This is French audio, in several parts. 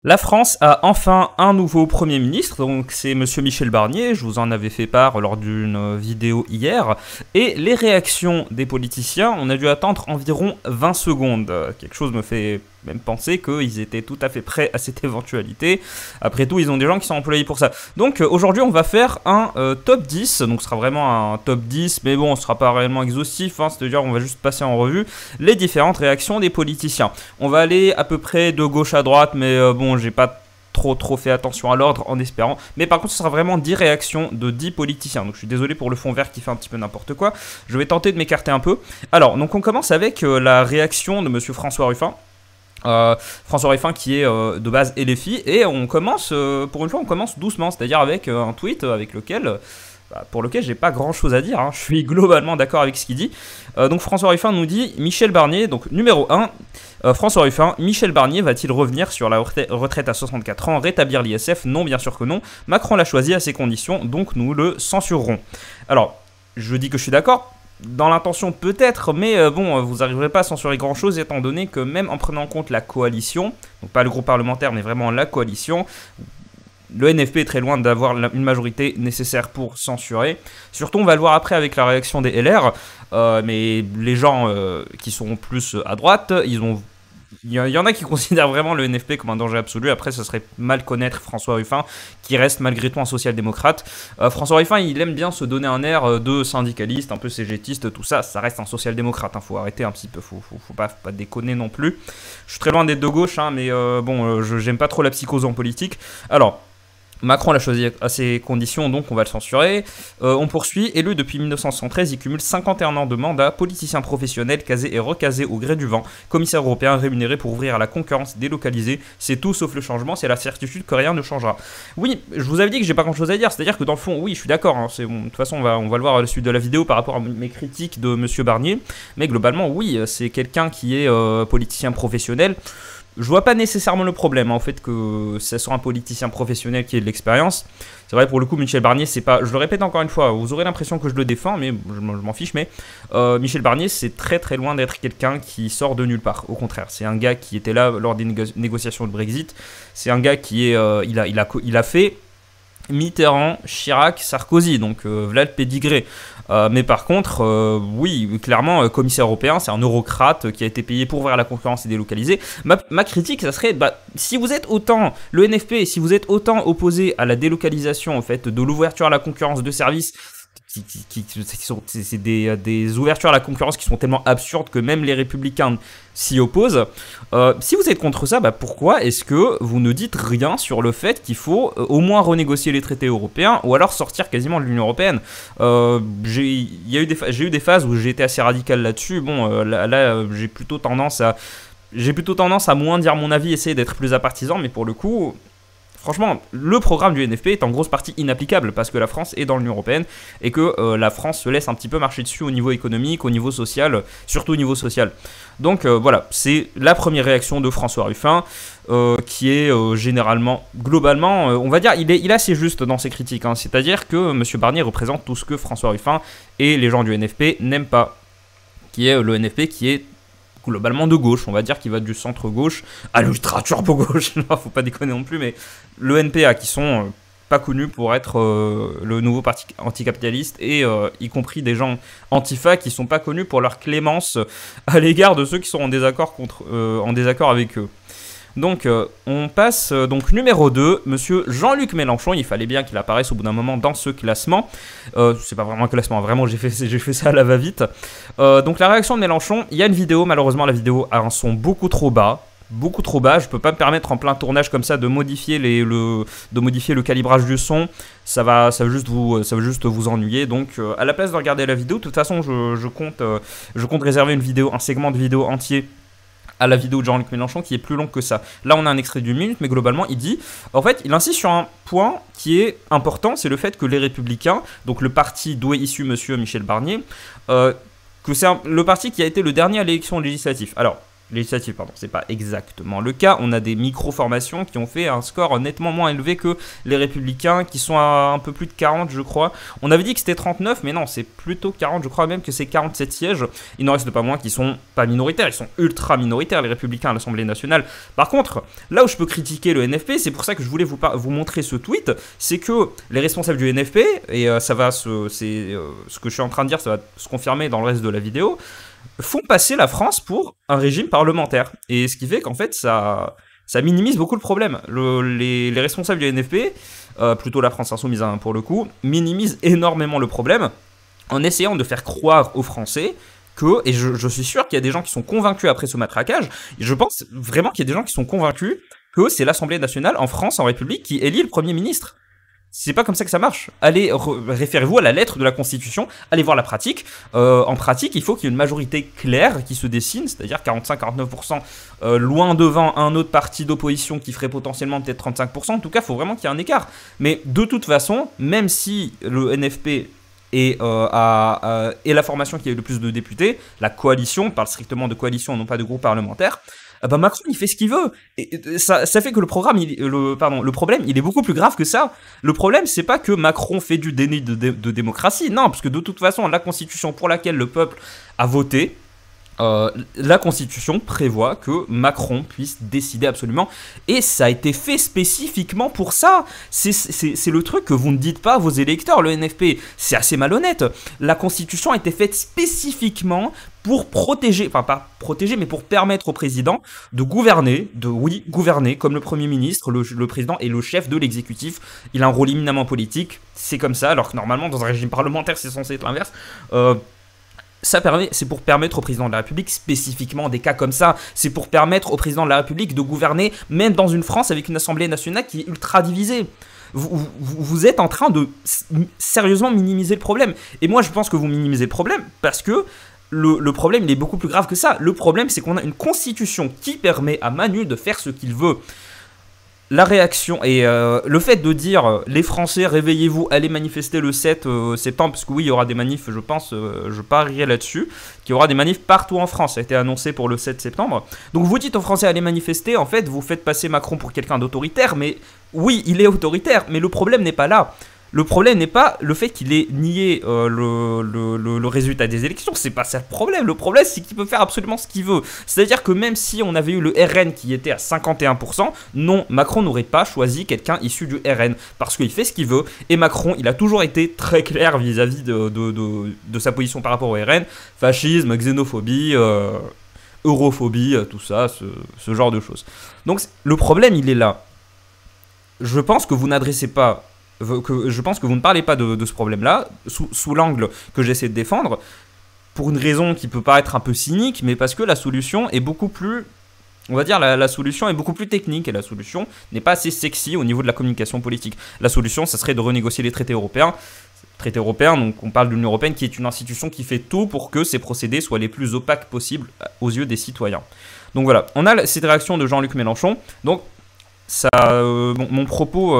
La France a enfin un nouveau Premier ministre, donc c'est Monsieur Michel Barnier, je vous en avais fait part lors d'une vidéo hier, et les réactions des politiciens, on a dû attendre environ 20 secondes. Quelque chose me fait même penser qu'ils étaient tout à fait prêts à cette éventualité. Après tout, ils ont des gens qui sont employés pour ça. Donc aujourd'hui, on va faire un top 10, donc ce sera vraiment un top 10, mais bon, ce sera pas réellement exhaustif, hein, c'est-à-dire on va juste passer en revue les différentes réactions des politiciens. On va aller à peu près de gauche à droite, mais bon, j'ai pas trop fait attention à l'ordre en espérant. Mais par contre, ce sera vraiment 10 réactions de 10 politiciens. Donc je suis désolé pour le fond vert qui fait un petit peu n'importe quoi. Je vais tenter de m'écarter un peu. Alors, donc on commence avec la réaction de monsieur François Ruffin. François Ruffin qui est de base LFI. Et on commence, pour une fois, on commence doucement. C'est-à-dire avec un tweet avec lequel... pour lequel j'ai pas grand chose à dire, hein. Je suis globalement d'accord avec ce qu'il dit. Donc François Ruffin nous dit Michel Barnier, donc numéro 1, François Ruffin, Michel Barnier va-t-il revenir sur la retraite à 64 ans, rétablir l'ISF? Non, bien sûr que non. Macron l'a choisi à ses conditions, donc nous le censurerons. Alors, je dis que je suis d'accord. Dans l'intention peut-être, mais bon, vous n'arriverez pas à censurer grand-chose étant donné que même en prenant en compte la coalition, donc pas le groupe parlementaire mais vraiment la coalition, le NFP est très loin d'avoir une majorité nécessaire pour censurer. Surtout, on va le voir après avec la réaction des LR. Mais les gens qui sont plus à droite, il y en a qui considèrent vraiment le NFP comme un danger absolu. Après, ce serait mal connaître François Ruffin, qui reste malgré tout un social-démocrate. François Ruffin, il aime bien se donner un air de syndicaliste, un peu cégétiste, tout ça. Ça reste un social-démocrate, hein. Faut arrêter un petit peu, faut pas déconner non plus. Je suis très loin d'être de gauche, hein, mais bon, j'aime pas trop la psychose en politique. Alors... Macron l'a choisi à ses conditions, donc on va le censurer. On poursuit. Élu depuis 1973, il cumule 51 ans de mandat, politicien professionnel, casé et recasé au gré du vent, commissaire européen rémunéré pour ouvrir à la concurrence délocalisée. C'est tout sauf le changement, c'est la certitude que rien ne changera. Oui, je vous avais dit que j'ai pas grand chose à dire, c'est-à-dire que dans le fond, oui, je suis d'accord. Hein, bon, de toute façon, on va le voir à la suite de la vidéo par rapport à mes critiques de Monsieur Barnier. Mais globalement, oui, c'est quelqu'un qui est politicien professionnel. Je vois pas nécessairement le problème, hein, au fait que ce soit un politicien professionnel qui ait de l'expérience. C'est vrai, pour le coup, Michel Barnier, c'est pas... Je le répète encore une fois, vous aurez l'impression que je le défends, mais je m'en fiche, mais Michel Barnier, c'est très très loin d'être quelqu'un qui sort de nulle part. Au contraire, c'est un gars qui était là lors des négociations de Brexit. C'est un gars qui est... il a fait Mitterrand, Chirac, Sarkozy, donc voilà le pédigré. Mais par contre, oui, clairement, commissaire européen, c'est un eurocrate qui a été payé pour ouvrir la concurrence et délocaliser. Ma critique, ça serait, si vous êtes autant, le NFP, si vous êtes autant opposé à la délocalisation, en fait, de l'ouverture à la concurrence de services, c'est des ouvertures à la concurrence qui sont tellement absurdes que même les républicains s'y opposent. Si vous êtes contre ça, pourquoi est-ce que vous ne dites rien sur le fait qu'il faut au moins renégocier les traités européens ou alors sortir quasiment de l'Union européenne? J'ai eu des phases où j'ai été assez radical là-dessus. Bon, là j'ai plutôt tendance à moins dire mon avis, essayer d'être plus apartisan, mais pour le coup... Franchement, le programme du NFP est en grosse partie inapplicable parce que la France est dans l'Union européenne et que la France se laisse un petit peu marcher dessus au niveau économique, au niveau social, surtout au niveau social. Donc voilà, c'est la première réaction de François Ruffin qui est généralement, globalement, on va dire, il est assez juste dans ses critiques. Hein, c'est-à-dire que M. Barnier représente tout ce que François Ruffin et les gens du NFP n'aiment pas, qui est le NFP qui est globalement de gauche, on va dire qu'il va du centre-gauche à l'ultra-turbo-gauche, non, faut pas déconner non plus, mais le NPA qui sont pas connus pour être le nouveau parti anticapitaliste et y compris des gens antifa qui sont pas connus pour leur clémence à l'égard de ceux qui sont en désaccord avec eux. Donc on passe donc numéro 2, monsieur Jean-Luc Mélenchon. Il fallait bien qu'il apparaisse au bout d'un moment dans ce classement. C'est pas vraiment un classement, vraiment j'ai fait ça à la va-vite. Donc la réaction de Mélenchon, il y a une vidéo, malheureusement la vidéo a un son beaucoup trop bas. Je peux pas me permettre en plein tournage comme ça de modifier le calibrage du son. Ça va juste vous ennuyer. Donc à la place de regarder la vidéo, de toute façon je compte réserver un segment de vidéo entier à la vidéo de Jean-Luc Mélenchon qui est plus long que ça. Là, on a un extrait d'une minute, mais globalement, il insiste sur un point qui est important, c'est le fait que les Républicains, donc le parti d'où est issu monsieur Michel Barnier, que c'est le parti qui a été le dernier à l'élection législative. Alors, législatives, pardon, c'est pas exactement le cas. On a des micro-formations qui ont fait un score nettement moins élevé que les Républicains, qui sont à un peu plus de 40, je crois. On avait dit que c'était 39, mais non, c'est plutôt 40, je crois même que c'est 47 sièges. Il n'en reste pas moins qui sont pas minoritaires, ils sont ultra minoritaires, les Républicains à l'Assemblée nationale. Par contre, là où je peux critiquer le NFP, c'est pour ça que je voulais vous montrer ce tweet, c'est que les responsables du NFP, et ce que je suis en train de dire, ça va se confirmer dans le reste de la vidéo, font passer la France pour un régime parlementaire. Et ce qui fait qu'en fait, ça minimise beaucoup le problème. Les responsables du NFP, plutôt la France Insoumise pour le coup, minimisent énormément le problème en essayant de faire croire aux Français que, et je suis sûr qu'il y a des gens qui sont convaincus après ce matraquage, et je pense vraiment qu'il y a des gens qui sont convaincus que c'est l'Assemblée nationale en France, en République, qui élit le Premier ministre. C'est pas comme ça que ça marche. Allez, référez-vous à la lettre de la Constitution, allez voir la pratique. En pratique, il faut qu'il y ait une majorité claire qui se dessine, c'est-à-dire 45-49%, loin devant un autre parti d'opposition qui ferait potentiellement peut-être 35%. En tout cas, il faut vraiment qu'il y ait un écart. Mais de toute façon, même si le NFP est la formation qui a eu le plus de députés, la coalition, on parle strictement de coalition, non pas de groupe parlementaire, Macron il fait ce qu'il veut. Et ça fait que le problème il est beaucoup plus grave que ça. Le problème c'est pas que Macron fait du déni de démocratie, non, parce que de toute façon la constitution pour laquelle le peuple a voté, la Constitution prévoit que Macron puisse décider absolument, et ça a été fait spécifiquement pour ça. C'est le truc que vous ne dites pas à vos électeurs, le NFP. C'est assez malhonnête. La Constitution a été faite spécifiquement pour protéger, enfin pas protéger, mais pour permettre au président de gouverner, gouverner comme le Premier ministre. Le président est le chef de l'exécutif, il a un rôle éminemment politique, c'est comme ça, alors que normalement dans un régime parlementaire c'est censé être l'inverse. C'est pour permettre au président de la République, spécifiquement des cas comme ça, c'est pour permettre au président de la République de gouverner, même dans une France avec une Assemblée nationale qui est ultra divisée. Vous êtes en train de sérieusement minimiser le problème. Et moi je pense que vous minimisez le problème parce que le problème il est beaucoup plus grave que ça. Le problème c'est qu'on a une constitution qui permet à Manu de faire ce qu'il veut. La réaction et le fait de dire les Français réveillez-vous, allez manifester le 7 septembre, parce que oui il y aura des manifs, je pense, je parierais là-dessus, qu'il y aura des manifs partout en France, ça a été annoncé pour le 7 septembre. Donc vous dites aux Français allez manifester, en fait vous faites passer Macron pour quelqu'un d'autoritaire, mais oui il est autoritaire, mais le problème n'est pas là. Le problème n'est pas le fait qu'il ait nié le résultat des élections, c'est pas ça le problème. Le problème, c'est qu'il peut faire absolument ce qu'il veut. C'est-à-dire que même si on avait eu le RN qui était à 51%, non, Macron n'aurait pas choisi quelqu'un issu du RN, parce qu'il fait ce qu'il veut, et Macron, il a toujours été très clair vis-à-vis de sa position par rapport au RN, fascisme, xénophobie, europhobie, tout ça, ce genre de choses. Donc le problème, il est là. Je pense que vous n'adressez pas... je pense que vous ne parlez pas de ce problème-là, sous l'angle que j'essaie de défendre, pour une raison qui peut paraître un peu cynique, mais parce que la solution est beaucoup plus... On va dire la solution est beaucoup plus technique, et la solution n'est pas assez sexy au niveau de la communication politique. La solution, ça serait de renégocier les traités européens. Traités européens, donc on parle de l'Union européenne, qui est une institution qui fait tout pour que ces procédés soient les plus opaques possibles aux yeux des citoyens. Donc voilà, on a cette réaction de Jean-Luc Mélenchon. Donc ça, mon propos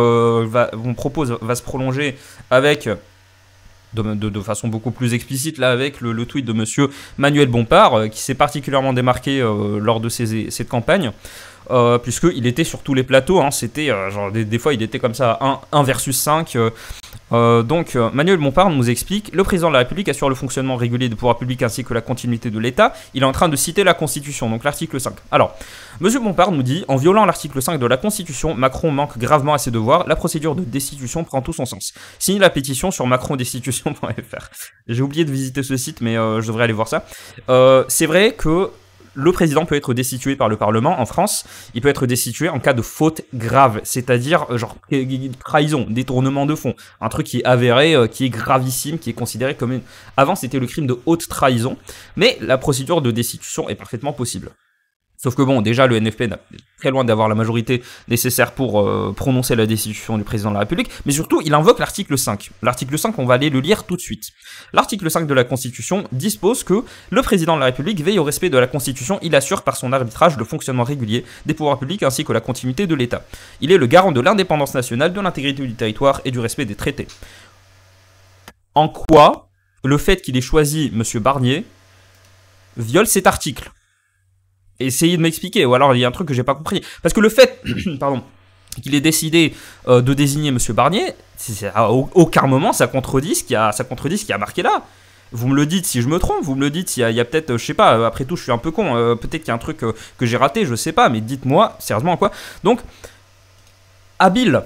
va se prolonger avec de façon beaucoup plus explicite là avec le tweet de monsieur Manuel Bompard qui s'est particulièrement démarqué lors de cette campagne, puisqu'il était sur tous les plateaux, hein, c'était genre des fois il était comme ça 1 versus 5. Donc Manuel Bompard nous explique: le président de la République assure le fonctionnement régulier des pouvoirs publics ainsi que la continuité de l'État. Il est en train de citer la Constitution, donc l'article 5. Alors, monsieur Bompard nous dit: en violant l'article 5 de la Constitution, Macron manque gravement à ses devoirs. La procédure de destitution prend tout son sens. Signe la pétition sur macrondestitution.fr. J'ai oublié de visiter ce site, mais je devrais aller voir ça. C'est vrai que le président peut être destitué par le Parlement en France. Il peut être destitué en cas de faute grave, c'est-à-dire genre trahison, détournement de fonds, un truc qui est avéré, qui est gravissime, qui est considéré comme une... Avant c'était le crime de haute trahison, mais la procédure de destitution est parfaitement possible. Sauf que bon, déjà le NFP est très loin d'avoir la majorité nécessaire pour prononcer la destitution du président de la République, mais surtout il invoque l'article 5. L'article 5, on va aller le lire tout de suite. L'article 5 de la Constitution dispose que le président de la République veille au respect de la Constitution, il assure par son arbitrage le fonctionnement régulier des pouvoirs publics ainsi que la continuité de l'État. Il est le garant de l'indépendance nationale, de l'intégrité du territoire et du respect des traités. En quoi le fait qu'il ait choisi M. Barnier viole cet article ? Essayez de m'expliquer, ou alors il y a un truc que j'ai pas compris. Parce que le fait, pardon, qu'il ait décidé de désigner Monsieur Barnier, à aucun moment ça contredit ce qui a marqué là. Vous me le dites si je me trompe, vous me le dites s'il y a peut-être, je sais pas, après tout je suis un peu con, peut-être qu'il y a un truc que j'ai raté, je sais pas, mais dites-moi, sérieusement quoi. Donc, habile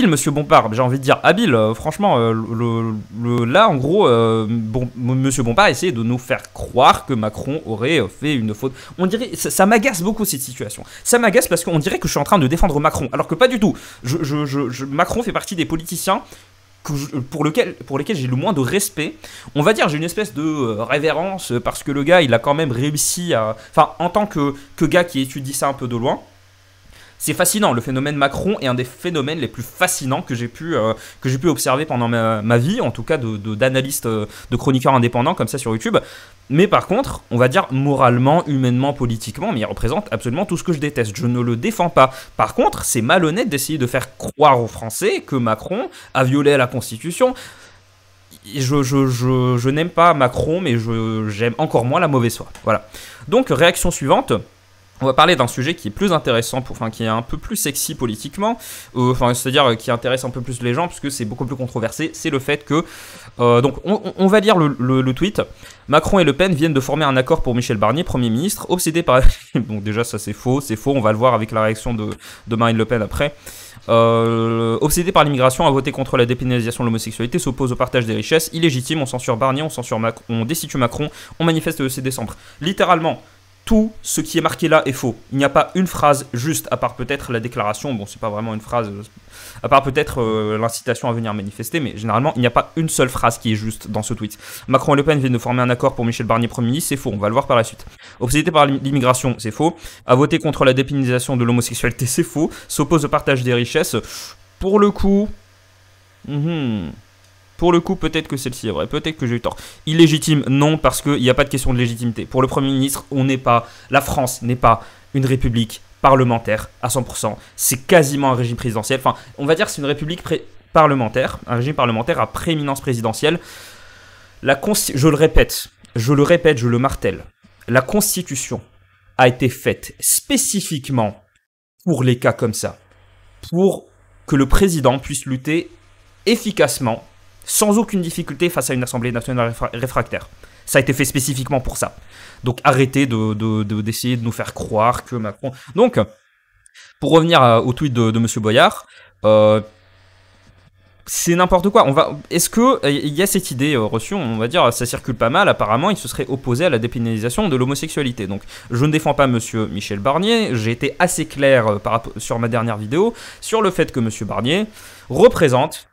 Monsieur Bompard, j'ai envie de dire habile, franchement, là en gros, Monsieur Bompard essaie de nous faire croire que Macron aurait fait une faute. On dirait, ça m'agace beaucoup cette situation. Ça m'agace parce qu'on dirait que je suis en train de défendre Macron, alors que pas du tout. Macron fait partie des politiciens pour lesquels j'ai le moins de respect. On va dire j'ai une espèce de révérence parce que le gars il a quand même réussi à... Enfin, en tant que gars qui étudie ça un peu de loin, c'est fascinant. Le phénomène Macron est un des phénomènes les plus fascinants que j'ai pu observer pendant ma vie, en tout cas d'analyste, de chroniqueur indépendant comme ça sur YouTube. Mais par contre, on va dire moralement, humainement, politiquement, mais il représente absolument tout ce que je déteste. Je ne le défends pas. Par contre, c'est malhonnête d'essayer de faire croire aux Français que Macron a violé la Constitution. Je n'aime pas Macron, mais j'aime encore moins la mauvaise foi. Voilà. Donc, réaction suivante. On va parler d'un sujet qui est plus intéressant, qui est un peu plus sexy politiquement, c'est-à-dire qui intéresse un peu plus les gens, puisque c'est beaucoup plus controversé. C'est le fait que, donc on va lire le tweet. Macron et Le Pen viennent de former un accord pour Michel Barnier, Premier ministre, obsédé par... Donc déjà ça c'est faux, on va le voir avec la réaction de Marine Le Pen après. Obsédé par l'immigration, à voter contre la dépénalisation de l'homosexualité, s'oppose au partage des richesses, illégitime, on censure Barnier, on destitue Macron, on manifeste le 6 décembre. Littéralement, tout ce qui est marqué là est faux. Il n'y a pas une phrase juste, à part peut-être la déclaration, bon c'est pas vraiment une phrase, à part peut-être l'incitation à venir manifester, mais généralement il n'y a pas une seule phrase qui est juste dans ce tweet. Macron et Le Pen viennent de former un accord pour Michel Barnier Premier ministre, c'est faux, on va le voir par la suite. Obsédé par l'immigration, c'est faux. À voter contre la dépénalisation de l'homosexualité, c'est faux. S'oppose au partage des richesses, pour le coup... Pour le coup, peut-être que celle-ci est vraie, peut-être que j'ai eu tort. Illégitime, non, parce qu'il n'y a pas de question de légitimité. Pour le Premier ministre, la France n'est pas une république parlementaire à 100%. C'est quasiment un régime présidentiel. Enfin, on va dire que c'est une république parlementaire, un régime parlementaire à prééminence présidentielle. Je le répète, je le martèle. La Constitution a été faite spécifiquement pour les cas comme ça. Pour que le président puisse lutter efficacement, sans aucune difficulté face à une Assemblée nationale réfractaire. Ça a été fait spécifiquement pour ça. Donc arrêtez d'essayer de nous faire croire que Macron... Donc, pour revenir au tweet de M. Boyard, c'est n'importe quoi. Est-ce qu'il y a cette idée reçue, on va dire, ça circule pas mal, apparemment, il se serait opposé à la dépénalisation de l'homosexualité. Donc, je ne défends pas M. Michel Barnier, j'ai été assez clair sur ma dernière vidéo, sur le fait que M. Barnier représente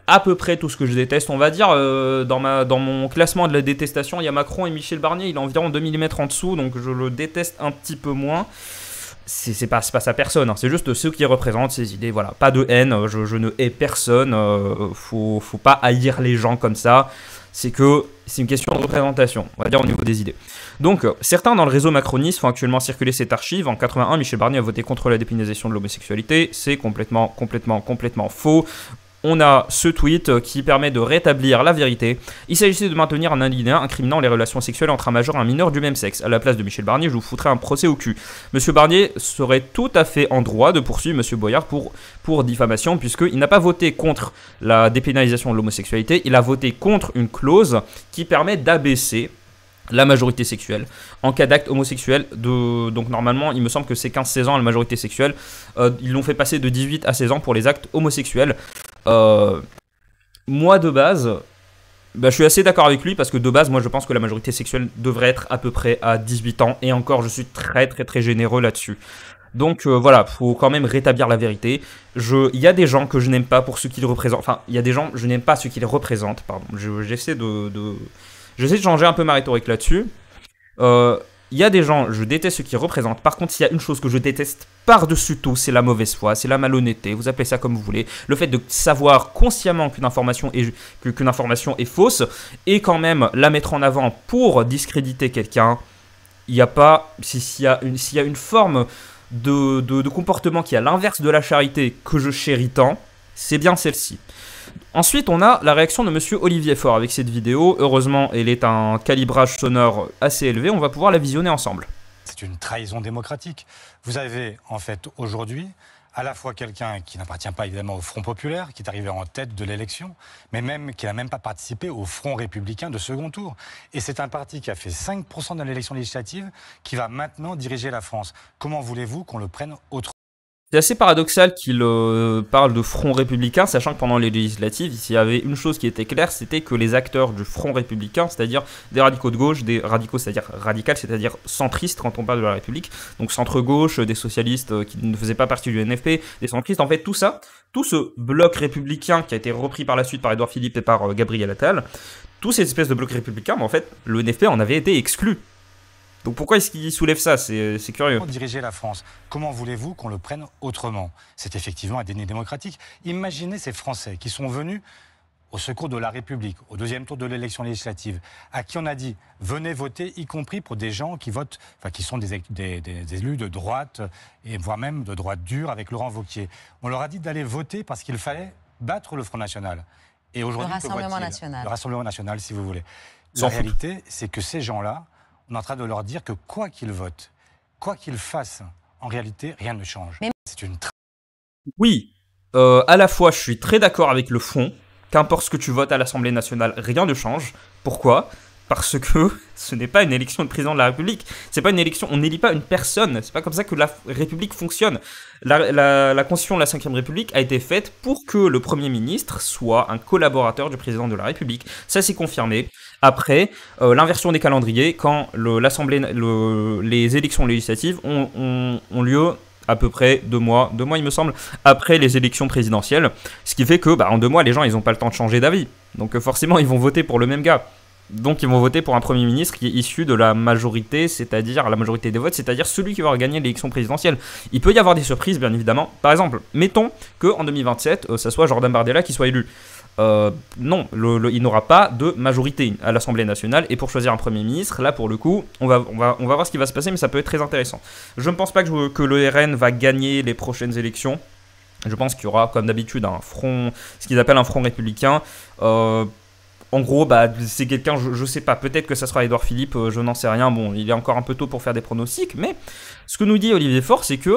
à peu près tout ce que je déteste, on va dire, dans mon classement de la détestation, il y a Macron et Michel Barnier, il est environ 2 mm en dessous, donc je le déteste un petit peu moins. C'est pas sa personne, hein, c'est juste ceux qui représentent ses idées, voilà, pas de haine, je ne hais personne, faut pas haïr les gens comme ça, c'est une question de représentation, on va dire au niveau des idées. Donc, certains dans le réseau macroniste font actuellement circuler cette archive. En 81, Michel Barnier a voté contre la dépénalisation de l'homosexualité, c'est complètement faux. On a ce tweet qui permet de rétablir la vérité. Il s'agissait de maintenir un alinéa incriminant les relations sexuelles entre un majeur et un mineur du même sexe. À la place de Michel Barnier, je vous foutrais un procès au cul. Monsieur Barnier serait tout à fait en droit de poursuivre Monsieur Boyard pour diffamation, puisqu'il n'a pas voté contre la dépénalisation de l'homosexualité, il a voté contre une clause qui permet d'abaisser la majorité sexuelle en cas d'acte homosexuel. Donc normalement, il me semble que c'est 15-16 ans la majorité sexuelle. Ils l'ont fait passer de 18 à 16 ans pour les actes homosexuels. Moi de base, je suis assez d'accord avec lui parce que de base, moi je pense que la majorité sexuelle devrait être à peu près à 18 ans et encore je suis très très très généreux là-dessus. Donc voilà, faut quand même rétablir la vérité. Il y a des gens que je n'aime pas pour ce qu'ils représentent. Enfin, il y a des gens, je n'aime pas ce qu'ils représentent, pardon. J'essaie de changer un peu ma rhétorique là-dessus. Il y a des gens, je déteste ce qu'ils représentent. Par contre, il y a une chose que je déteste par-dessus tout, c'est la mauvaise foi, c'est la malhonnêteté, vous appelez ça comme vous voulez. Le fait de savoir consciemment qu'une information est fausse et quand même la mettre en avant pour discréditer quelqu'un. Il n'y a pas... S'il y a une forme de comportement qui est à l'inverse de la charité que je chéris tant, c'est bien celle-ci. Ensuite, on a la réaction de Monsieur Olivier Faure avec cette vidéo. Heureusement, elle est un calibrage sonore assez élevé. On va pouvoir la visionner ensemble. C'est une trahison démocratique. Vous avez en fait aujourd'hui à la fois quelqu'un qui n'appartient pas évidemment au Front populaire, qui est arrivé en tête de l'élection, mais même qui n'a même pas participé au Front républicain de second tour. Et c'est un parti qui a fait 5% dans l'élection législative, qui va maintenant diriger la France. Comment voulez-vous qu'on le prenne autrement ? C'est assez paradoxal qu'il parle de front républicain, sachant que pendant les législatives, s'il y avait une chose qui était claire, c'était que les acteurs du front républicain, c'est-à-dire des radicaux de gauche, des radicaux, c'est-à-dire radicales, c'est-à-dire centristes quand on parle de la République, donc centre-gauche, des socialistes qui ne faisaient pas partie du NFP, des centristes, en fait tout ça, tout ce bloc républicain qui a été repris par la suite par Édouard Philippe et par Gabriel Attal, tous ces espèces de blocs républicains, mais en fait, le NFP en avait été exclu. Donc pourquoi est-ce qu'il soulève ça? C'est curieux. Diriger la France, comment voulez-vous qu'on le prenne autrement? C'est effectivement un déni démocratique. Imaginez ces Français qui sont venus au secours de la République, au deuxième tour de l'élection législative, à qui on a dit « venez voter », y compris pour des gens qui votent, enfin qui sont des élus de droite, et voire même de droite dure avec Laurent Wauquiez. On leur a dit d'aller voter parce qu'il fallait battre le Front National. Et aujourd'hui, le Rassemblement National. Le Rassemblement National, si vous voulez. La réalité, c'est que ces gens-là, on est en train de leur dire que quoi qu'ils votent, quoi qu'ils fassent, en réalité, rien ne change. C'est une... Oui, à la fois, je suis très d'accord avec le fond. Qu'importe ce que tu votes à l'Assemblée nationale, rien ne change. Pourquoi ? Parce que ce n'est pas une élection de président de la République. C'est pas une élection, on n'élit pas une personne. C'est pas comme ça que la République fonctionne. La Constitution de la Ve République a été faite pour que le Premier ministre soit un collaborateur du président de la République. Ça, c'est confirmé. Après, l'inversion des calendriers, quand les élections législatives ont lieu à peu près 2 mois il me semble, après les élections présidentielles. Ce qui fait que, en 2 mois, les gens, ils n'ont pas le temps de changer d'avis. Donc forcément, ils vont voter pour le même gars. Donc ils vont voter pour un Premier ministre qui est issu de la majorité, c'est-à-dire la majorité des votes, c'est-à-dire celui qui va gagner l'élection présidentielle. Il peut y avoir des surprises, bien évidemment. Par exemple, mettons qu'en 2027, ça soit Jordan Bardella qui soit élu. Non, il n'aura pas de majorité à l'Assemblée nationale, et pour choisir un Premier ministre, là pour le coup, on va voir ce qui va se passer, mais ça peut être très intéressant. Je ne pense pas que le RN va gagner les prochaines élections. Je pense qu'il y aura, comme d'habitude, un front, ce qu'ils appellent un front républicain. En gros, c'est quelqu'un, je sais pas, peut-être que ça sera Édouard Philippe, je n'en sais rien. Bon, il est encore un peu tôt pour faire des pronostics, mais ce que nous dit Olivier Faure, c'est que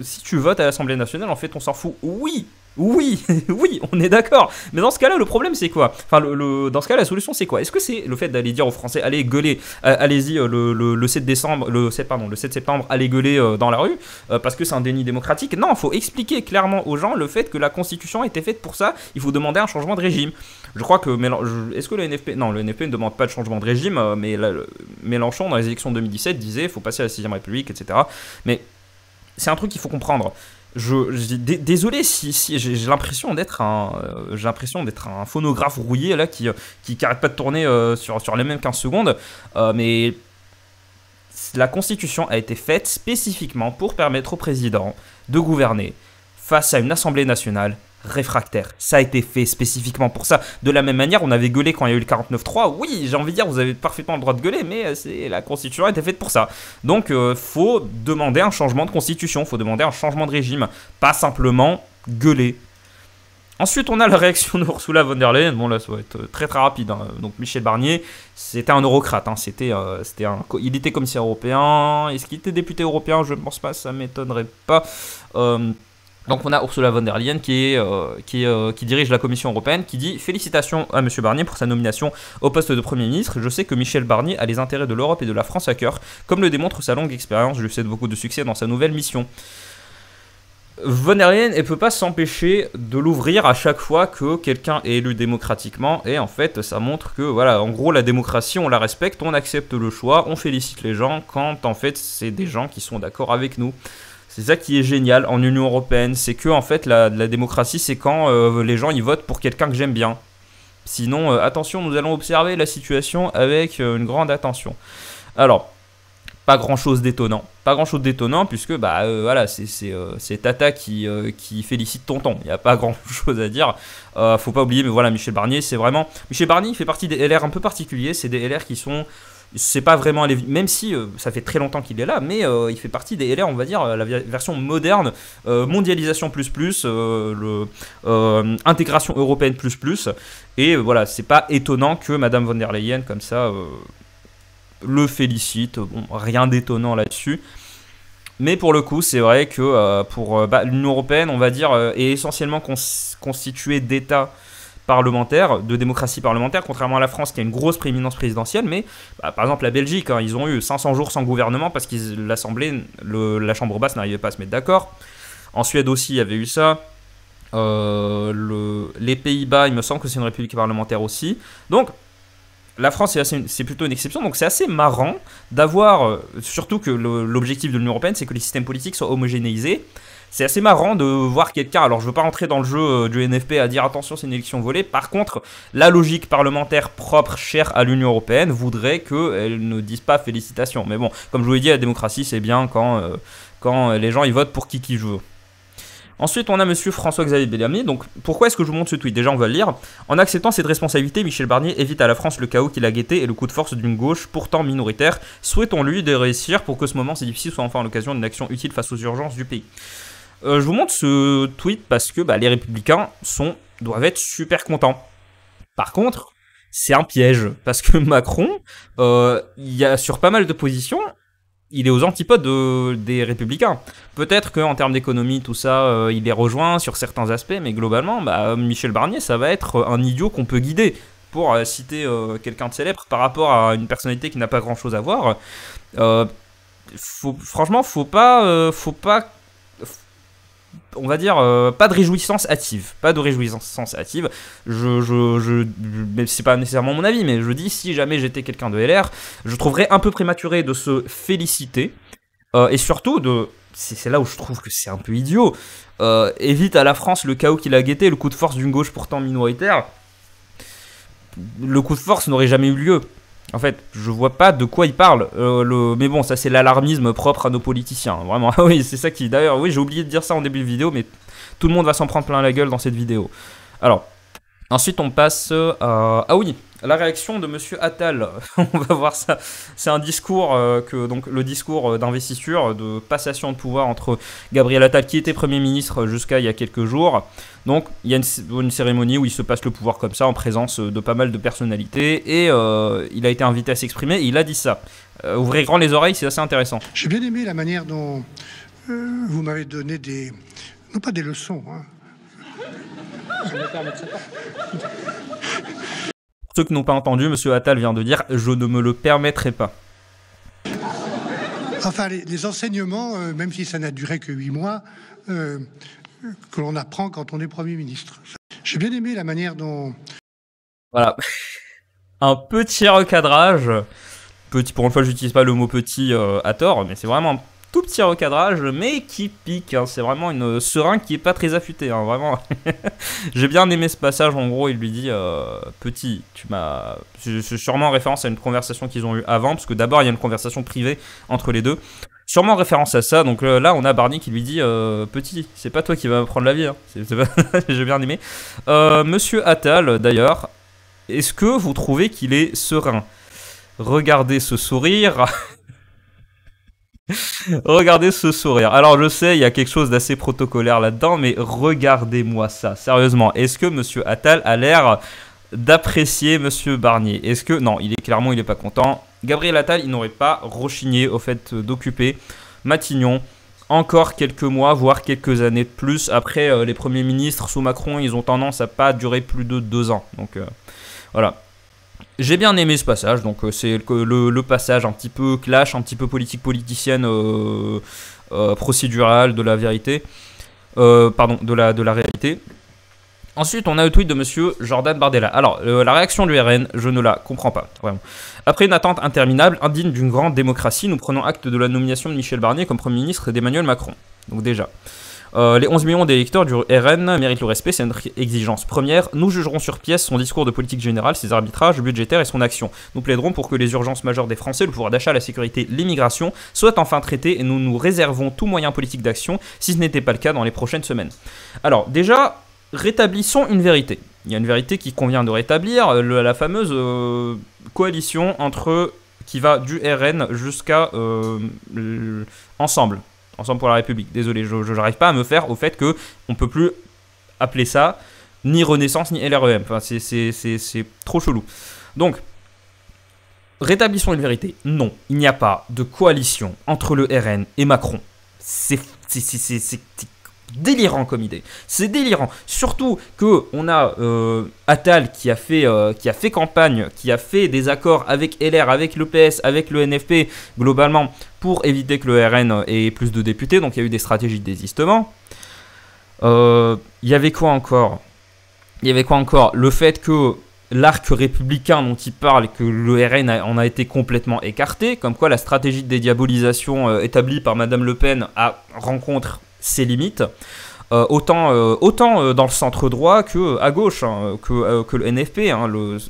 si tu votes à l'Assemblée nationale, en fait, on s'en fout. Oui, on est d'accord. Mais dans ce cas-là, le problème, c'est quoi? Enfin, dans ce cas, la solution, c'est quoi? Est-ce que c'est le fait d'aller dire aux Français, allez gueuler, allez-y, le 7 septembre, allez gueuler dans la rue, parce que c'est un déni démocratique? Non, il faut expliquer clairement aux gens le fait que la Constitution a été faite pour ça. Il faut demander un changement de régime. Je crois que est-ce que le NFP... Non, le NFP ne demande pas de changement de régime, mais Mélenchon, dans les élections de 2017, disait il faut passer à la 6ème République, etc. Mais c'est un truc qu'il faut comprendre. Désolé si j'ai l'impression d'être un phonographe rouillé là qui arrête pas de tourner sur les mêmes 15 secondes, mais la Constitution a été faite spécifiquement pour permettre au président de gouverner face à une Assemblée nationale réfractaire. Ça a été fait spécifiquement pour ça. De la même manière, on avait gueulé quand il y a eu le 49.3. Oui, j'ai envie de dire, vous avez parfaitement le droit de gueuler, mais la Constitution a été faite pour ça. Donc, faut demander un changement de Constitution, faut demander un changement de régime, pas simplement gueuler. Ensuite, on a la réaction de Ursula von der Leyen. Bon, là, ça va être très très rapide. Hein. Donc, Michel Barnier, c'était un eurocrate. Hein. Il était commissaire européen. Est-ce qu'il était député européen? Je ne pense pas, ça m'étonnerait pas. Donc on a Ursula von der Leyen qui dirige la Commission européenne, qui dit « Félicitations à M. Barnier pour sa nomination au poste de Premier ministre. Je sais que Michel Barnier a les intérêts de l'Europe et de la France à cœur, comme le démontre sa longue expérience. Je lui souhaite beaucoup de succès dans sa nouvelle mission. » Von der Leyen ne peut pas s'empêcher de l'ouvrir à chaque fois que quelqu'un est élu démocratiquement, et en fait ça montre que voilà, en gros la démocratie on la respecte, on accepte le choix, on félicite les gens quand en fait c'est des gens qui sont d'accord avec nous. C'est ça qui est génial en Union Européenne, c'est que en fait la démocratie c'est quand les gens ils votent pour quelqu'un que j'aime bien. Sinon, attention, nous allons observer la situation avec une grande attention. Alors, pas grand chose d'étonnant, puisque voilà, c'est Tata qui félicite Tonton. Il n'y a pas grand chose à dire. Faut pas oublier, mais voilà, Michel Barnier, Michel Barnier, il fait partie des LR un peu particuliers. C'est des LR qui sont c'est pas vraiment même si ça fait très longtemps qu'il est là, mais il fait partie des LR, on va dire la version moderne, mondialisation plus, intégration européenne plus, et voilà, c'est pas étonnant que Madame von der Leyen comme ça le félicite. Bon, rien d'étonnant là-dessus. Mais pour le coup, c'est vrai que l'Union européenne, on va dire, est essentiellement constituée d'États parlementaires, de démocratie parlementaire, contrairement à la France qui a une grosse prééminence présidentielle. Mais par exemple, la Belgique, hein, ils ont eu 500 jours sans gouvernement parce que la Chambre basse n'arrivait pas à se mettre d'accord. En Suède aussi, il y avait eu ça. Les Pays-Bas, il me semble que c'est une république parlementaire aussi. Donc, la France, c'est plutôt une exception. Donc, c'est assez marrant d'avoir, surtout que l'objectif de l'Union européenne, c'est que les systèmes politiques soient homogénéisés. C'est assez marrant de voir quelqu'un, alors je veux pas rentrer dans le jeu du NFP à dire attention c'est une élection volée, par contre la logique parlementaire propre, chère à l'Union Européenne, voudrait qu'elle ne dise pas félicitations. Mais bon, comme je vous l'ai dit, la démocratie c'est bien quand les gens ils votent pour qui je veux. Ensuite, on a monsieur François-Xavier Bellamy. Donc, pourquoi est-ce que je vous montre ce tweet? Déjà, on va le lire. En acceptant cette responsabilité, Michel Barnier évite à la France le chaos qu'il a guetté et le coup de force d'une gauche pourtant minoritaire. Souhaitons-lui de réussir pour que ce moment si difficile soit enfin l'occasion d'une action utile face aux urgences du pays. Je vous montre ce tweet parce que les Républicains doivent être super contents. Par contre, c'est un piège parce que Macron, il y a sur pas mal de positions, il est aux antipodes des Républicains. Peut-être qu'en termes d'économie, tout ça, il les rejoint sur certains aspects, mais globalement, Michel Barnier, ça va être un idiot qu'on peut guider. Pour citer quelqu'un de célèbre par rapport à une personnalité qui n'a pas grand-chose à voir, franchement, faut pas on va dire, pas de réjouissance hâtive. Pas de réjouissance hâtive. C'est pas nécessairement mon avis, mais je dis, si jamais j'étais quelqu'un de LR, je trouverais un peu prématuré de se féliciter. Et surtout, c'est là où je trouve que c'est un peu idiot. Évite à la France le chaos qu'il a guetté, le coup de force d'une gauche pourtant minoritaire. Le coup de force n'aurait jamais eu lieu. En fait, je vois pas de quoi il parle. Mais bon, ça c'est l'alarmisme propre à nos politiciens. Vraiment, oui, c'est ça qui... D'ailleurs, oui, j'ai oublié de dire ça en début de vidéo, mais tout le monde va s'en prendre plein la gueule dans cette vidéo. Alors, ensuite on passe à... Ah oui, la réaction de monsieur Attal. On va voir ça. C'est un discours, donc le discours d'investiture, de passation de pouvoir entre Gabriel Attal, qui était Premier ministre jusqu'à il y a quelques jours. Donc, il y a une cérémonie où il se passe le pouvoir comme ça, en présence de pas mal de personnalités. Et il a été invité à s'exprimer, et il a dit ça. Ouvrez grand les oreilles, c'est assez intéressant. J'ai bien aimé la manière dont vous m'avez donné des... Non pas des leçons, hein. Pour ceux qui n'ont pas entendu, M. Attal vient de dire « Je ne me le permettrai pas ». Enfin, les enseignements, même si ça n'a duré que 8 mois, que l'on apprend quand on est Premier ministre. J'ai bien aimé la manière dont... Voilà. Un petit recadrage. Pour une fois, je n'utilise pas le mot petit à tort, mais c'est vraiment un tout petit recadrage, mais qui pique. Hein. C'est vraiment une seringue qui est pas très affûtée. Hein, vraiment. J'ai bien aimé ce passage. En gros, il lui dit petit, tu m'as. C'est sûrement en référence à une conversation qu'ils ont eue avant, parce que d'abord, il y a une conversation privée entre les deux. Sûrement en référence à ça. Donc là, on a Barnier qui lui dit petit, c'est pas toi qui vas me prendre la vie. Hein. J'ai bien aimé. Monsieur Attal, d'ailleurs, est-ce que vous trouvez qu'il est serein? Regardez ce sourire. Regardez ce sourire. Alors je sais, il y a quelque chose d'assez protocolaire là-dedans, mais regardez-moi ça. Sérieusement, est-ce que Monsieur Attal a l'air d'apprécier Monsieur Barnier? Est-ce que... Non, il est pas content. Gabriel Attal, il n'aurait pas rechigné au fait d'occuper Matignon encore quelques mois, voire quelques années de plus. Après, les premiers ministres sous Macron, ils ont tendance à pas durer plus de 2 ans. Donc voilà. J'ai bien aimé ce passage, donc c'est le passage un petit peu clash, un petit peu politique politicienne, procédurale de la vérité, de la réalité. Ensuite, on a le tweet de monsieur Jordan Bardella. Alors, la réaction du RN, je ne la comprends pas, vraiment. Après une attente interminable, indigne d'une grande démocratie, nous prenons acte de la nomination de Michel Barnier comme Premier ministre d'Emmanuel Macron. Donc déjà... les 11 millions d'électeurs du RN méritent le respect, c'est notre exigence première. Nous jugerons sur pièce son discours de politique générale, ses arbitrages budgétaires et son action. Nous plaiderons pour que les urgences majeures des Français, le pouvoir d'achat, la sécurité, l'immigration, soient enfin traitées et nous nous réservons tout moyen politique d'action si ce n'était pas le cas dans les prochaines semaines. Alors déjà, rétablissons une vérité. Il y a une vérité qui convient de rétablir, la fameuse coalition qui va du RN jusqu'à Ensemble pour la République. Désolé, je n'arrive pas à me faire au fait qu'on ne peut plus appeler ça ni Renaissance ni LREM. Enfin, c'est trop chelou. Donc, rétablissons une vérité. Non, il n'y a pas de coalition entre le RN et Macron. C'est délirant comme idée. C'est délirant. Surtout que on a Attal qui a fait campagne, qui a fait des accords avec LR, avec le PS, avec le NFP, globalement, pour éviter que le RN ait plus de députés. Donc il y a eu des stratégies de désistement. Il y avait quoi encore ? Le fait que l'arc républicain dont il parle, que le RN en a été complètement écarté, comme quoi la stratégie de dédiabolisation établie par Madame Le Pen rencontre ses limites, autant dans le centre droit que à gauche, que le NFP,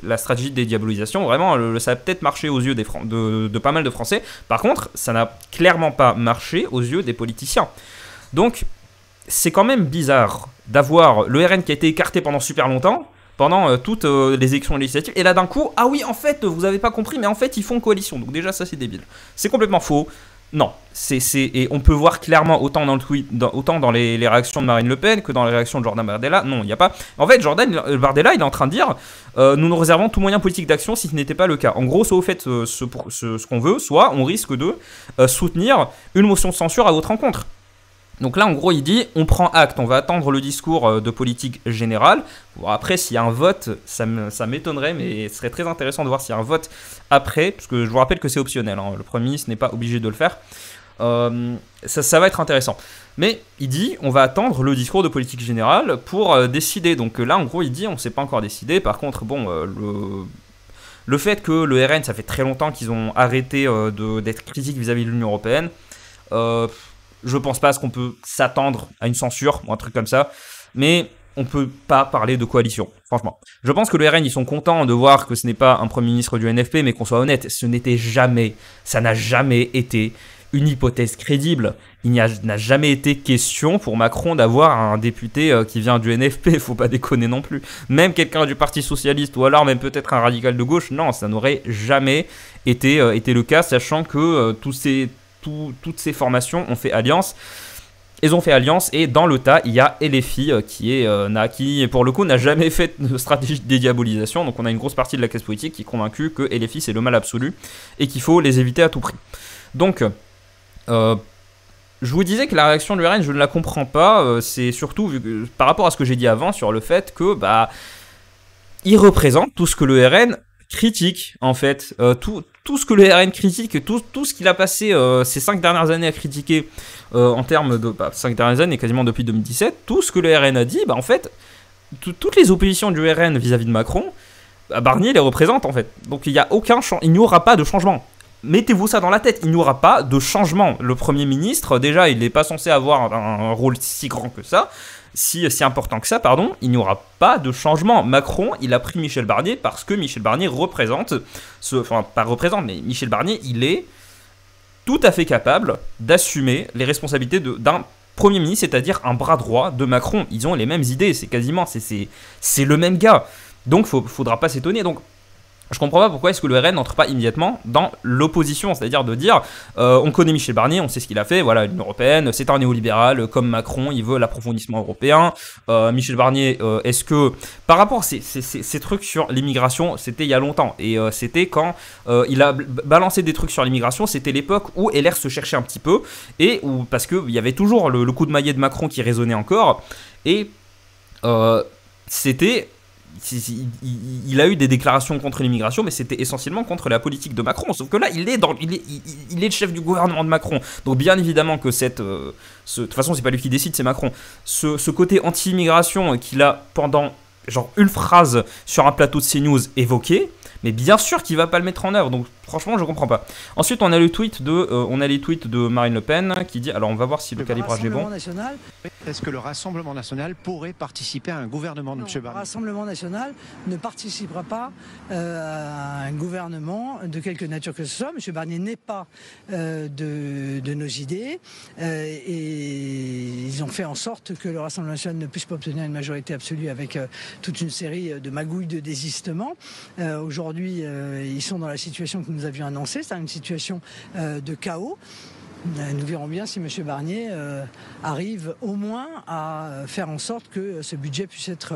la stratégie de dédiabolisation, vraiment, ça a peut-être marché aux yeux de pas mal de Français. Par contre, ça n'a clairement pas marché aux yeux des politiciens. Donc, c'est quand même bizarre d'avoir le RN qui a été écarté pendant super longtemps, pendant toutes les élections législatives, et là d'un coup, ah oui, en fait, vous avez pas compris, mais en fait, ils font coalition. Donc déjà, ça, c'est débile. C'est complètement faux. Non, et on peut voir clairement autant dans le tweet, autant dans les réactions de Marine Le Pen que dans les réactions de Jordan Bardella. Non, il n'y a pas. En fait, Jordan Bardella, il est en train de dire nous nous réservons tout moyen politique d'action si ce n'était pas le cas. En gros, soit vous faites ce qu'on veut, soit on risque de soutenir une motion de censure à votre encontre. Donc là, en gros, il dit on prend acte, on va attendre le discours de politique générale. Bon, après, s'il y a un vote, ça m'étonnerait, mais ce serait très intéressant de voir s'il y a un vote après, parce que je vous rappelle que c'est optionnel, hein, le Premier ministre n'est pas obligé de le faire. Ça va être intéressant. Mais il dit on va attendre le discours de politique générale pour décider. Donc là, en gros, il dit on ne s'est pas encore décidé. Par contre, bon, le fait que le RN, ça fait très longtemps qu'ils ont arrêté d'être critiques vis-à-vis de l'Union européenne, je pense pas qu'on peut s'attendre à une censure ou un truc comme ça, mais on peut pas parler de coalition, franchement. Je pense que le RN, ils sont contents de voir que ce n'est pas un Premier ministre du NFP, mais qu'on soit honnête, ça n'a jamais été une hypothèse crédible. Il n'a jamais été question pour Macron d'avoir un député qui vient du NFP, faut pas déconner non plus. Même quelqu'un du Parti Socialiste, ou alors même peut-être un radical de gauche, non, ça n'aurait jamais été le cas, sachant que toutes ces formations ont fait alliance. Ils ont fait alliance et dans le tas, il y a LFI qui pour le coup n'a jamais fait de stratégie de dédiabolisation. Donc on a une grosse partie de la classe politique qui est convaincue que LFI c'est le mal absolu et qu'il faut les éviter à tout prix. Donc je vous disais que la réaction du RN, je ne la comprends pas. C'est surtout par rapport à ce que j'ai dit avant sur le fait que il représente tout ce que le RN critique en fait, tout ce que le RN critique, tout ce qu'il a passé ces 5 dernières années à critiquer en termes de 5 dernières années, quasiment depuis 2017, tout ce que le RN a dit, en fait, toutes les oppositions du RN vis-à-vis de Macron, Barnier les représente en fait. Donc il n'y aura pas de changement. Mettez-vous ça dans la tête, il n'y aura pas de changement. Le Premier ministre, déjà, il n'est pas censé avoir un rôle si grand que ça. Si important que ça, pardon, il n'y aura pas de changement. Macron, il a pris Michel Barnier parce que Michel Barnier représente, mais Michel Barnier, il est tout à fait capable d'assumer les responsabilités d'un Premier ministre, c'est-à-dire un bras droit de Macron. Ils ont les mêmes idées, c'est le même gars. Donc, faudra pas s'étonner. Donc, je comprends pas pourquoi est-ce que le RN n'entre pas immédiatement dans l'opposition, c'est-à-dire de dire on connaît Michel Barnier, on sait ce qu'il a fait, voilà, l'Union européenne, c'est un néolibéral comme Macron, il veut l'approfondissement européen. Michel Barnier, est-ce que par rapport à ces trucs sur l'immigration, c'était il y a longtemps, et c'était quand il a balancé des trucs sur l'immigration, c'était l'époque où LR se cherchait un petit peu, et parce qu'il y avait toujours le coup de maillet de Macron qui résonnait encore, et c'était... Il a eu des déclarations contre l'immigration, mais c'était essentiellement contre la politique de Macron. Sauf que là, il est le chef du gouvernement de Macron. Donc bien évidemment que de toute façon, c'est pas lui qui décide, c'est Macron. Ce côté anti-immigration qu'il a pendant genre une phrase sur un plateau de CNews évoqué, mais bien sûr qu'il va pas le mettre en œuvre. Donc franchement, je comprends pas. Ensuite, on a les tweets de Marine Le Pen qui dit, alors on va voir si le calibrage est bon. Est-ce que le Rassemblement national pourrait participer à un gouvernement de M. Barnier ? Le Rassemblement national ne participera pas à un gouvernement de quelque nature que ce soit. M. Barnier n'est pas de nos idées et ils ont fait en sorte que le Rassemblement national ne puisse pas obtenir une majorité absolue avec toute une série de magouilles de désistement. Aujourd'hui, ils sont dans la situation que nous avions annoncée, c'est une situation de chaos. Nous verrons bien si M. Barnier arrive au moins à faire en sorte que ce budget puisse être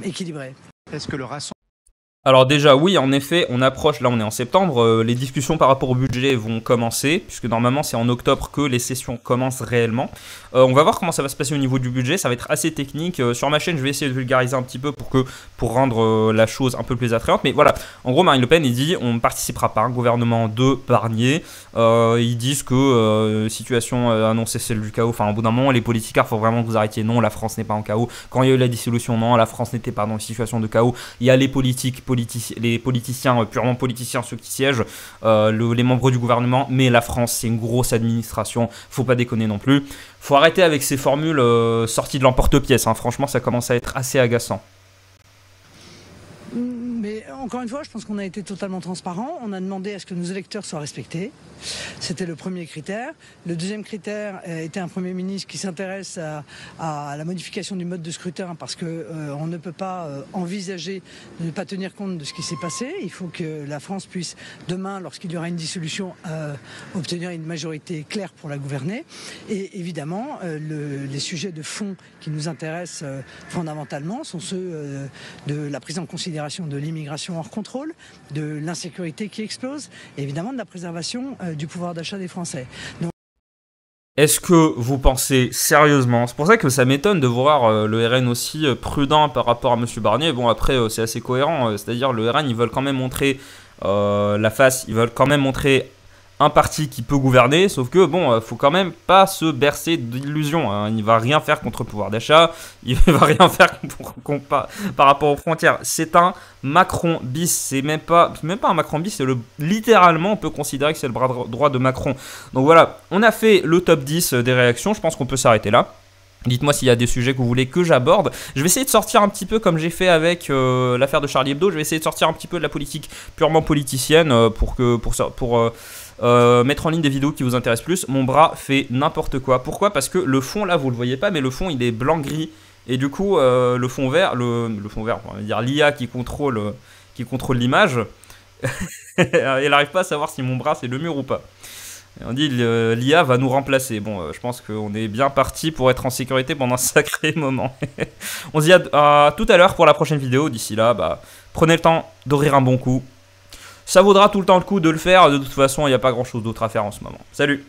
équilibré. Est-ce que le Rassemblement Alors déjà oui, en effet, on approche, là on est en septembre, les discussions par rapport au budget vont commencer, puisque normalement c'est en octobre que les sessions commencent réellement. On va voir comment ça va se passer au niveau du budget, ça va être assez technique. Sur ma chaîne je vais essayer de vulgariser un petit peu pour rendre la chose un peu plus attrayante. Mais voilà, en gros Marine Le Pen il dit on ne participera pas à un gouvernement de Barnier. Ils disent que situation annoncée celle du chaos, enfin au bout d'un moment les politicards faut vraiment que vous arrêtiez, non la France n'est pas en chaos. Quand il y a eu la dissolution, non la France n'était pas dans une situation de chaos. Il y a les les politiciens, purement politiciens, ceux qui siègent, les membres du gouvernement, mais la France c'est une grosse administration, faut pas déconner non plus. Faut arrêter avec ces formules sorties de l'emporte-pièce, hein. Franchement ça commence à être assez agaçant. Mais encore une fois, je pense qu'on a été totalement transparent. On a demandé à ce que nos électeurs soient respectés. C'était le premier critère. Le deuxième critère était un Premier ministre qui s'intéresse à la modification du mode de scrutin parce qu'on ne peut pas envisager de ne pas tenir compte de ce qui s'est passé. Il faut que la France puisse, demain, lorsqu'il y aura une dissolution, obtenir une majorité claire pour la gouverner. Et évidemment, les sujets de fond qui nous intéressent fondamentalement sont ceux de la prise en considération de l'immigration hors contrôle, de l'insécurité qui explose, et évidemment de la préservation du pouvoir d'achat des Français. Donc, est-ce que vous pensez sérieusement, c'est pour ça que ça m'étonne de voir le RN aussi prudent par rapport à M. Barnier. Bon après c'est assez cohérent, c'est-à-dire le RN ils veulent quand même montrer la face, ils veulent quand même montrer un parti qui peut gouverner, sauf que bon, faut quand même pas se bercer d'illusions, hein. Il va rien faire contre le pouvoir d'achat, il va rien faire par rapport aux frontières. C'est un Macron bis, c'est même pas un Macron bis, c'est littéralement on peut considérer que c'est le bras droit de Macron. Donc voilà, on a fait le top 10 des réactions, je pense qu'on peut s'arrêter là. Dites-moi s'il y a des sujets que vous voulez que j'aborde. Je vais essayer de sortir un petit peu comme j'ai fait avec l'affaire de Charlie Hebdo. Je vais essayer de sortir un petit peu de la politique purement politicienne pour mettre en ligne des vidéos qui vous intéressent plus. Mon bras fait n'importe quoi. Pourquoi? Parce que le fond là vous le voyez pas, mais le fond il est blanc-gris. Et du coup le fond vert, on va dire l'IA qui contrôle l'image, elle n'arrive pas à savoir si mon bras c'est le mur ou pas. On dit l'IA va nous remplacer. Bon, je pense qu'on est bien parti pour être en sécurité pendant un sacré moment. On se dit à tout à l'heure pour la prochaine vidéo. D'ici là, prenez le temps d'ouvrir un bon coup. Ça vaudra tout le temps le coup de le faire. De toute façon, il n'y a pas grand chose d'autre à faire en ce moment. Salut!